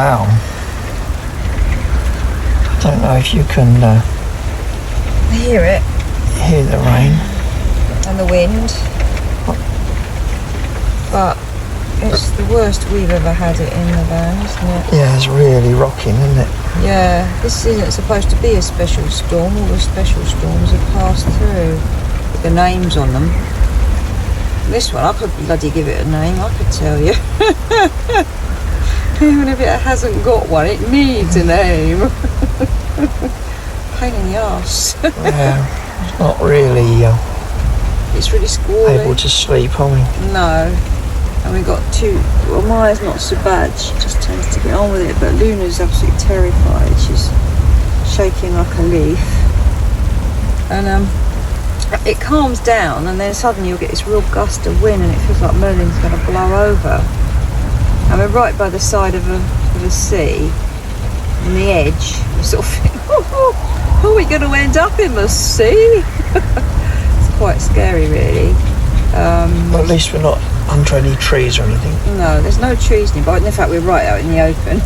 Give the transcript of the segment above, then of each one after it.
Wow. I don't know if you can I hear it. hear the rain. And the wind. But it's the worst we've ever had it in the van, isn't it? Yeah, it's really rocking, isn't it? Yeah, this isn't supposed to be a special storm. All the special storms have passed through. The names on them. This one, I could bloody give it a name, I could tell you. Even if it hasn't got one, it needs a name. Pain in the arse. Yeah, it's not really It's really squally. able to sleep, are we? No. And we got two. Well, Maya's not so bad. She just tends to get on with it. But Luna's absolutely terrified. She's shaking like a leaf. And it calms down, and then suddenly you'll get this real gust of wind, and it feels like Merlin's going to blow over. And we're right by the side of a sea, on the edge. You sort of think, oh, are we going to end up in the sea? It's quite scary, really. Well, at least we're not under any trees or anything. No, there's no trees nearby. In fact, we're right out in the open.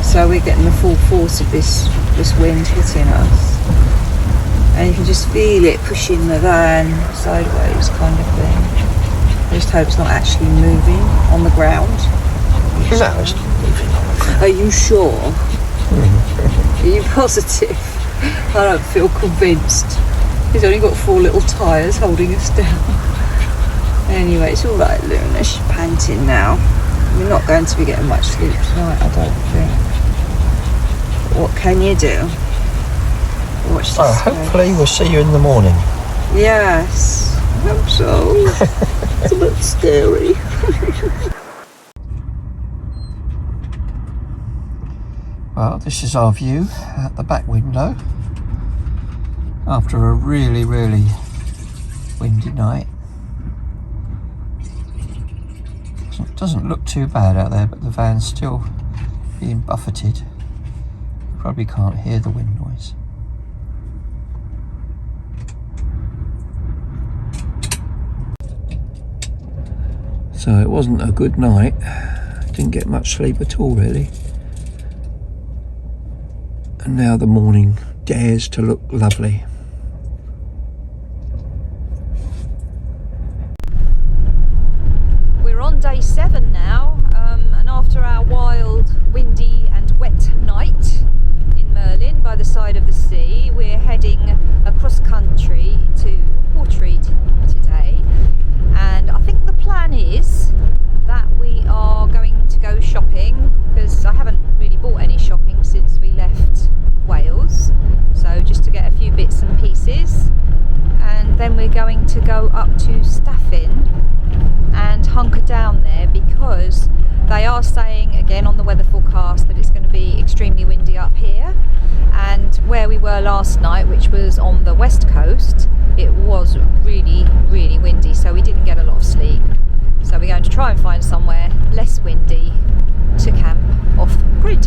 So we're getting the full force of this wind hitting us. And you can just feel it pushing the van sideways, kind of thing. I just hope it's not actually moving on the ground. No, it's not moving on the ground. Are you sure? Are you positive? I don't feel convinced. He's only got 4 little tyres holding us down. Anyway, it's alright, Luna. She's panting now. We're not going to be getting much sleep tonight, I don't think. What can you do? Watch this. Hopefully we'll see you in the morning. Yes, I hope so. It's a bit scary. Well, this is our view out the back window after a really, really windy night. It doesn't look too bad out there, but the van's still being buffeted. You probably can't hear the wind noise. So it wasn't a good night. Didn't get much sleep at all, really. And now the morning dares to look lovely. We're on day 7 now, and after our wild, windy and wet night in Merlin by the side of the sea, we're heading across country to Portreat today. And I think the plan is that we are going to go shopping, because I haven't really bought any shopping since we left Wales, so just to get a few bits and pieces. And then we're going to go up to Staffin and hunker down there, because they are saying again on the weather forecast that it's going to be extremely windy up here, and where we were last night, which was on the west coast, it was really, really windy, so we didn't get a lot of sleep. So we're going to try and find somewhere less windy to camp off grid.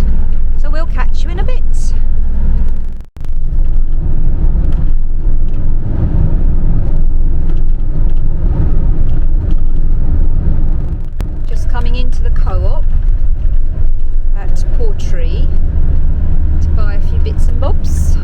So we'll catch you in a bit. Just coming into the co-op at Portree to buy a few bits and bobs.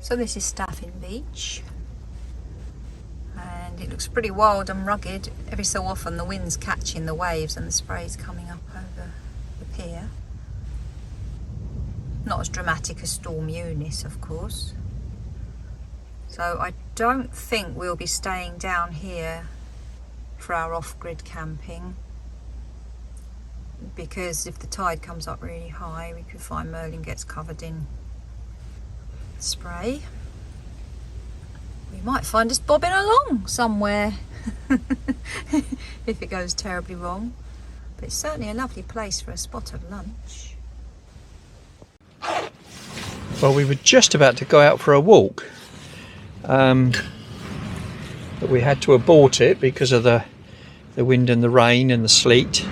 So this is Staffin Beach, and it looks pretty wild and rugged. Every so often the wind's catching the waves and the spray's coming up over the pier. Not as dramatic as Storm Eunice, of course. So I don't think we'll be staying down here for our off-grid camping, because if the tide comes up really high, we could find Merlin gets covered in spray. We might find us bobbing along somewhere if it goes terribly wrong. But it's certainly a lovely place for a spot of lunch. Well, we were just about to go out for a walk, but we had to abort it because of the wind and the rain and the sleet.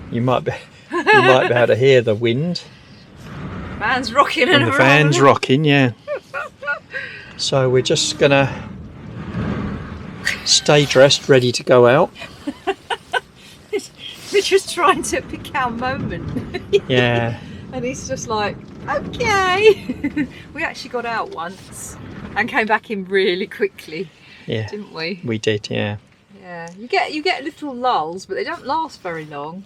You might be able to hear the wind. Van's rocking And the van's rocking, yeah. So we're just gonna stay dressed, ready to go out. We're just trying to pick our moment. Yeah. And he's just like, okay. We actually got out once and came back in really quickly. Yeah. Didn't we? We did, yeah. Yeah. You get little lulls, but they don't last very long.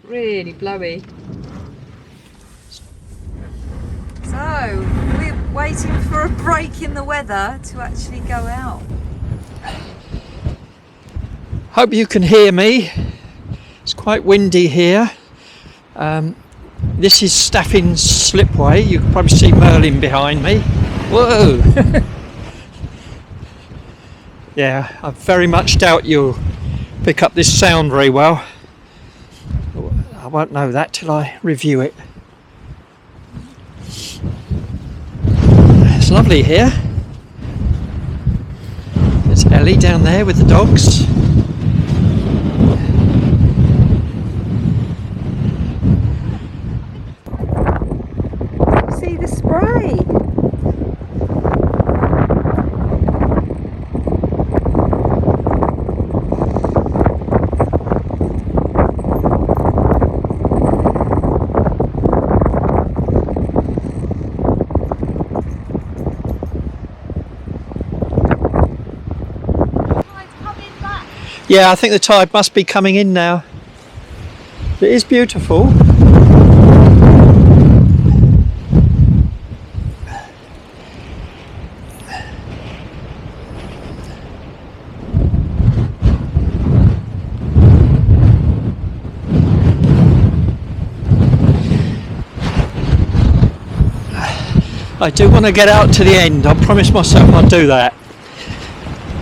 Really blowy. So, we're waiting for a break in the weather to actually go out. Hope you can hear me. It's quite windy here. This is Staffin's slipway. You can probably see Merlin behind me. Whoa! Yeah, I very much doubt you'll pick up this sound very well. I won't know that till I review it. It's lovely here. There's Ellie down there with the dogs. See the spray. Yeah, I think the tide must be coming in now. It is beautiful. I do want to get out to the end. I promised myself I'd do that.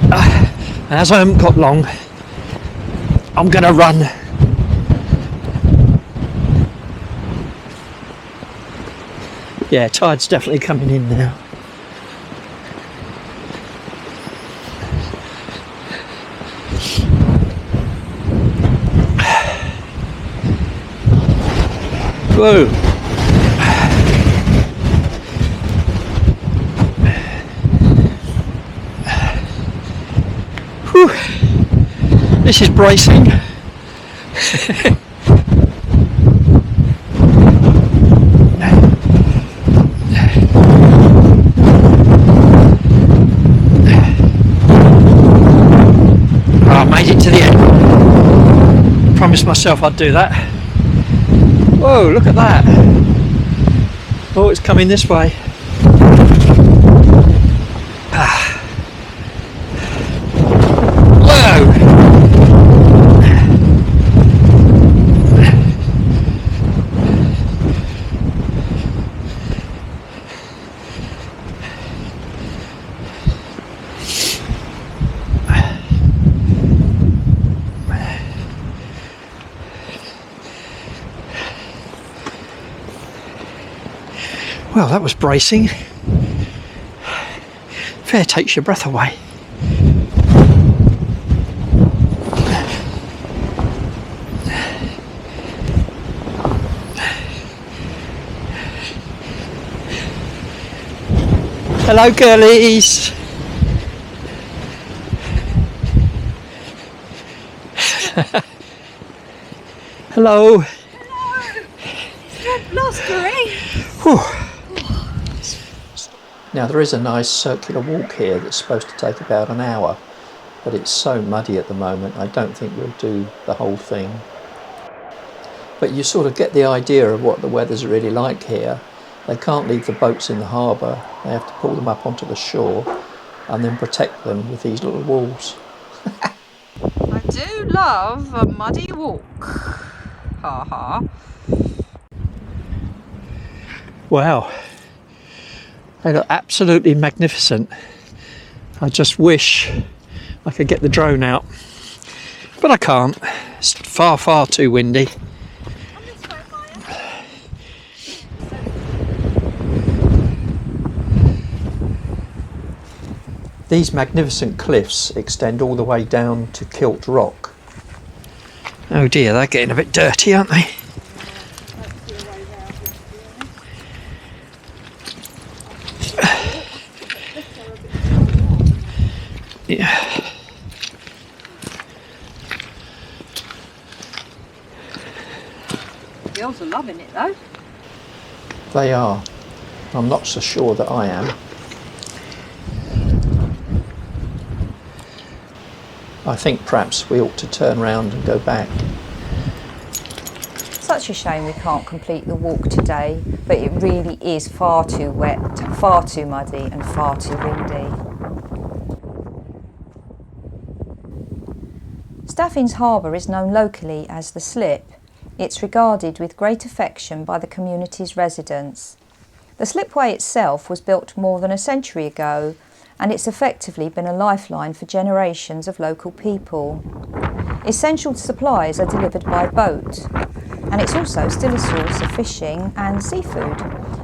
And as I haven't got long, I'm going to run. Yeah, tide's definitely coming in now. Whoa. Whew. This is bracing. I made it to the end. Promised myself I'd do that. Whoa, look at that. Oh, it's coming this way. Well, that was bracing. Fair takes your breath away. Hello, girlies. Hello. Hello. Blustering. Whew. Now there is a nice circular walk here that's supposed to take about an hour, but it's so muddy at the moment I don't think we'll do the whole thing. But you sort of get the idea of what the weather's really like here. They can't leave the boats in the harbour, they have to pull them up onto the shore and then protect them with these little walls. I do love a muddy walk. Ha ha. Wow, they look absolutely magnificent. I just wish I could get the drone out, but I can't. It's far, far too windy. These magnificent cliffs extend all the way down to Kilt Rock. Oh dear, they're getting a bit dirty, aren't they? Yeah. The girls are loving it though. They are. I'm not so sure that I am. I think perhaps we ought to turn round and go back. Such a shame we can't complete the walk today, but it really is far too wet, far too muddy and far too windy. Staffin's harbour is known locally as the Slip. It's regarded with great affection by the community's residents. The slipway itself was built more than a century ago, and it's effectively been a lifeline for generations of local people. Essential supplies are delivered by boat, and it's also still a source of fishing and seafood,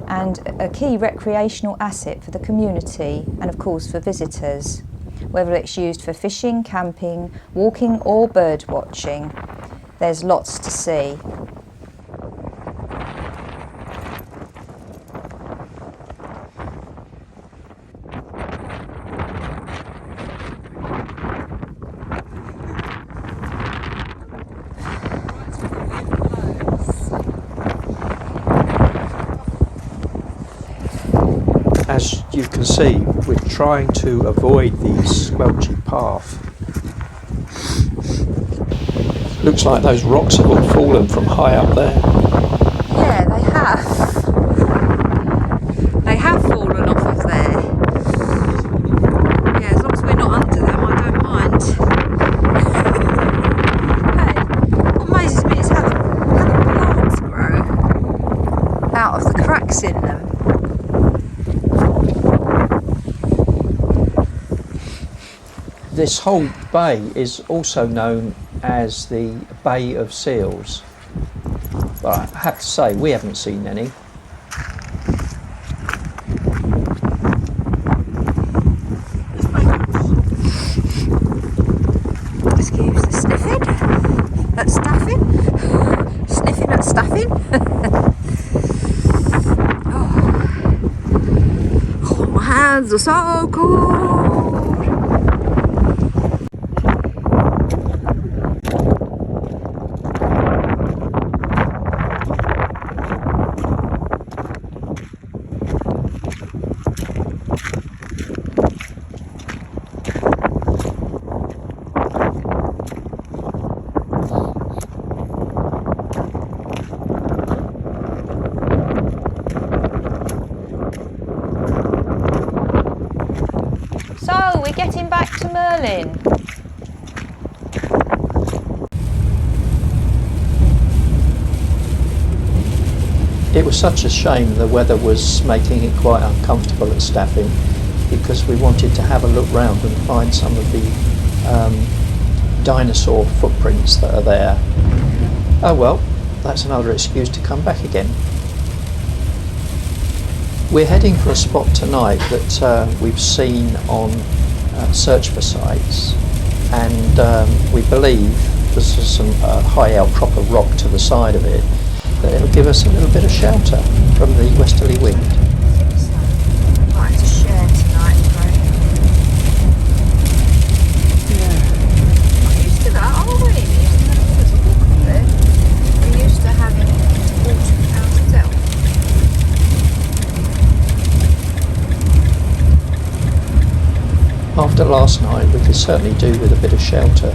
and a key recreational asset for the community and of course for visitors, whether it's used for fishing, camping, walking or bird watching. There's lots to see. As you can see, we're trying to avoid the squelchy path. Looks like those rocks have all fallen from high up there. Yeah, they have. They have fallen off of there. Yeah, as long as we're not under them, I don't mind. Hey, what amazes me is how the plants grow out of the cracks in them. This whole bay is also known as the Bay of Seals. But I have to say, we haven't seen any. Excuse the sniffing at Staffin. Sniffing at Staffin. Oh, my hands are so cold. So, we're getting back to Merlin. It was such a shame the weather was making it quite uncomfortable at Staffin, because we wanted to have a look round and find some of the dinosaur footprints that are there. Oh well, that's another excuse to come back again. We're heading for a spot tonight that we've seen on search for sites, and we believe there's some high outcrop of rock to the side of it, that it'll give us a little bit of shelter from the westerly wind. Right, to share tonight, right? Yeah. Not used to that, are we? We used to have to walk up there. We're used to having water out itself. After last night, we could certainly do with a bit of shelter.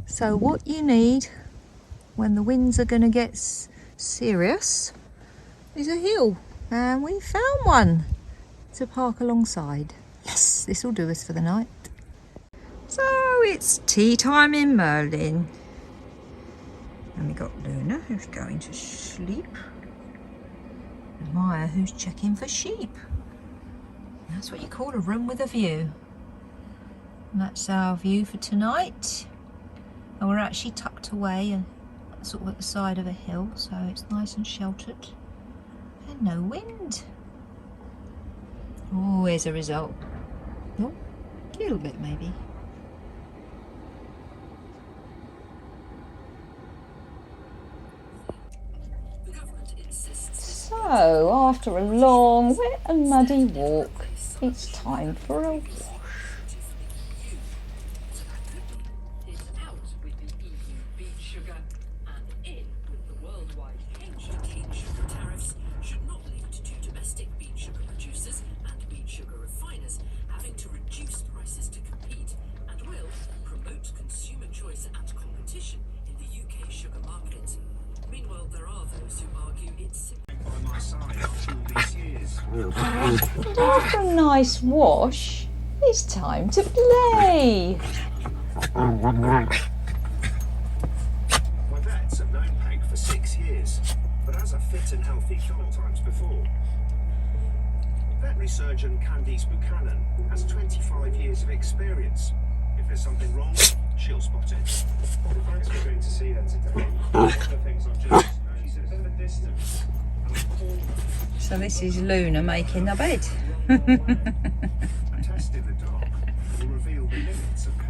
So what you need when the winds are going to get serious is a hill, and we found one to park alongside. Yes, this will do us for the night. So it's tea time in Merlin, and we got Luna who's going to sleep, and Maya who's checking for sheep. That's what you call a room with a view. And that's our view for tonight. And we're actually tucked away and sort of at the side of a hill, so it's nice and sheltered and no wind. Oh, here's a result. Oh, a little bit maybe. So after a long wet and muddy walk, it's time for a wash. After a nice wash, it's time to play. My vets have known Peg for 6 years, but as a fit and healthy couple times before. Veterinary surgeon Candice Buchanan has 25 years of experience. If there's something wrong, she'll spot it. Well, thanks for going to see her today. One of the things I've just noticed is in the distance. So this is Luna making the bed.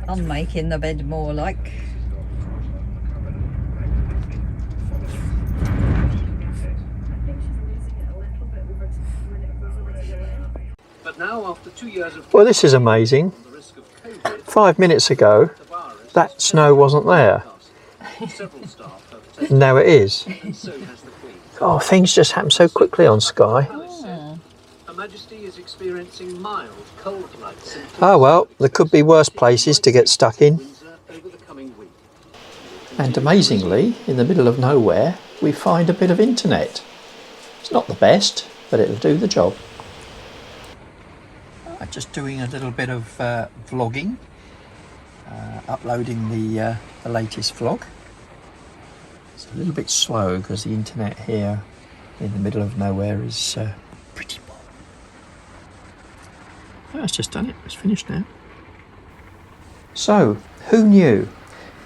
I'm making the bed more like. But now, after 2 years of Well, this is amazing. 5 minutes ago, that snow wasn't there. Now it is. Oh, things just happen so quickly on Skye. Her Majesty is experiencing mild cold-like symptoms. Oh well, there could be worse places to get stuck in. And amazingly, in the middle of nowhere, we find a bit of internet. It's not the best, but it'll do the job. I'm just doing a little bit of vlogging, uploading the latest vlog. It's a little bit slow because the internet here in the middle of nowhere is pretty poor. Oh, it's just done it. It's finished now. So, who knew?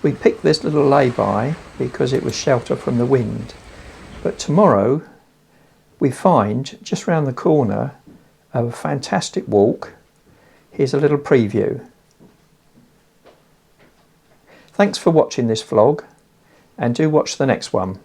We picked this little lay-by because it was shelter from the wind. But tomorrow we find, just round the corner, a fantastic walk. Here's a little preview. Thanks for watching this vlog, and do watch the next one.